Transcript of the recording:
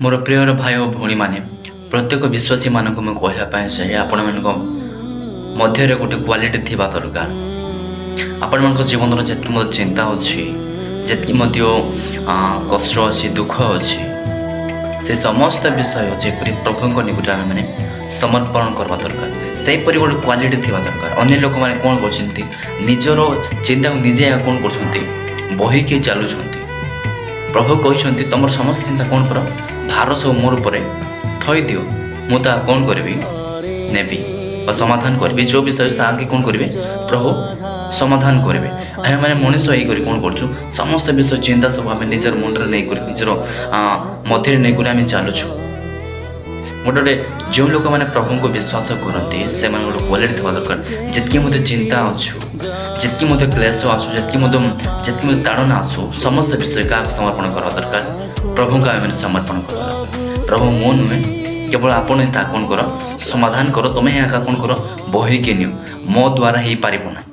मोर प्रिय भाई और भौणी मैंने प्रत्येक विश्वासी मानक मुझे कहवाई चाहे आपण मध्य गोटे क्वालिटी थी दरकार। आपण मान जीवन जी चिंता अच्छी जी कष्ट अच्छी दुख अच्छी से समस्त विषय जेपरी प्रभु निकट आम मैंने समर्पण करवा दरकार। से गोटे क्वालिटी थी दरकार। अन्य लोक मैंने कौन कर निजर चिंता को निजे कौन कर बहिकी चलुंट। प्रभु कहते तुम समस्त चिंता कौन कर भार सब मोर पर थई दियो मुझे कौन करी नेबी और समाधान करी जो विषय से आगे कौन करेंगे प्रभु समाधान करेंगे। आम मैंने मनीष होकर कौन कर समस्त विषय चिंता सब आम निजर मुंडे नहीं कर निजर मध्य नहीं कर आम चलुचु। गोटे जो लोक मैंने प्रभु को विश्वास करते से गोटे क्वालिटी थोड़ा दरकार। जितकी मत चिंता आसू जितकी मत क्लेश आसू जितकी मत ताड़ना आसू समस्त विषय क्या समर्पण करवा दरकार। प्रभु को आम समर्पण करवा दरकार। प्रभु मो नुहे केवल आपण कौन कर समाधान कर तुम्हें यहाँ कौन कर बहिकी नियो मो द्वारा हो पार ना।